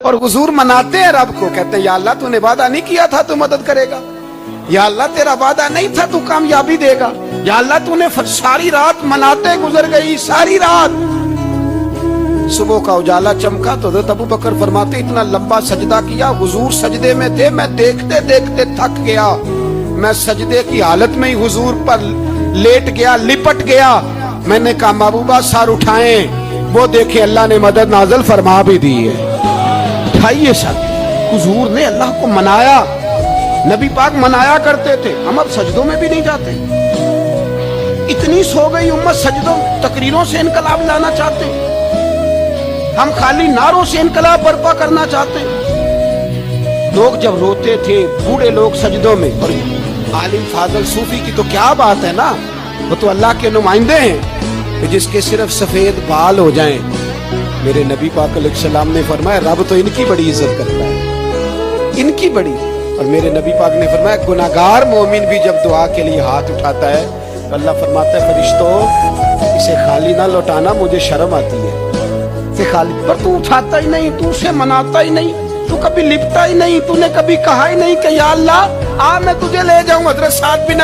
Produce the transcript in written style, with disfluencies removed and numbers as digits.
اور حضور مناتے ہیں رب کو, کہتے ہیں یا اللہ تو نے وعدہ نہیں کیا تھا تو مدد کرے گا, یا اللہ تیرا وعدہ نہیں تھا تو کامیابی دے گا, یا اللہ تو نے ساری رات مناتے گزر گئی, ساری رات. صبح کا اجالا چمکا تو حضرت ابو بکر فرماتے اتنا لمبا سجدہ کیا, حضور سجدے میں تھے, میں دیکھتے دیکھتے تھک گیا, میں سجدے کی حالت میں ہی حضور پر لیٹ گیا, لپٹ گیا. میں نے کہا محبوبہ سر اٹھائیں, وہ دیکھیں اللہ نے مدد نازل فرما بھی دی ہے. اٹھائیے سر. حضور نے اللہ کو منایا, نبی پاک منایا کرتے تھے. ہم اب سجدوں میں بھی نہیں جاتے, اتنی سو گئی امت, سجدوں تقریروں سے انقلاب لانا چاہتے ہیں, ہم خالی نعروں سے انقلاب برپا کرنا چاہتے ہیں. لوگ جب روتے تھے, بوڑھے لوگ سجدوں میں, اور عالم فاضل صوفی کی تو کیا بات ہے نا, وہ تو اللہ کے نمائندے ہیں کہ جس کے صرف سفید بال ہو جائیں. میرے نبی پاک علیہ السلام نے فرمایا رب تو ان کی بڑی عزت کرتا ہے, ان کی بڑی. اور میرے نبی پاک نے فرمایا گناہگار مومن بھی جب دعا کے لیے ہاتھ اٹھاتا ہے تو اللہ فرماتا ہے فرشتوں اسے خالی نہ لوٹانا, مجھے شرم آتی ہے. اسے خالی پر تو اٹھاتا ہی نہیں, تو اسے مناتا ہی نہیں, تو کبھی لپٹا ہی نہیں, تو نے کبھی کہا ہی نہیں کہ یا اللہ آ میں تجھے لے جاؤں. حضرت سعد بن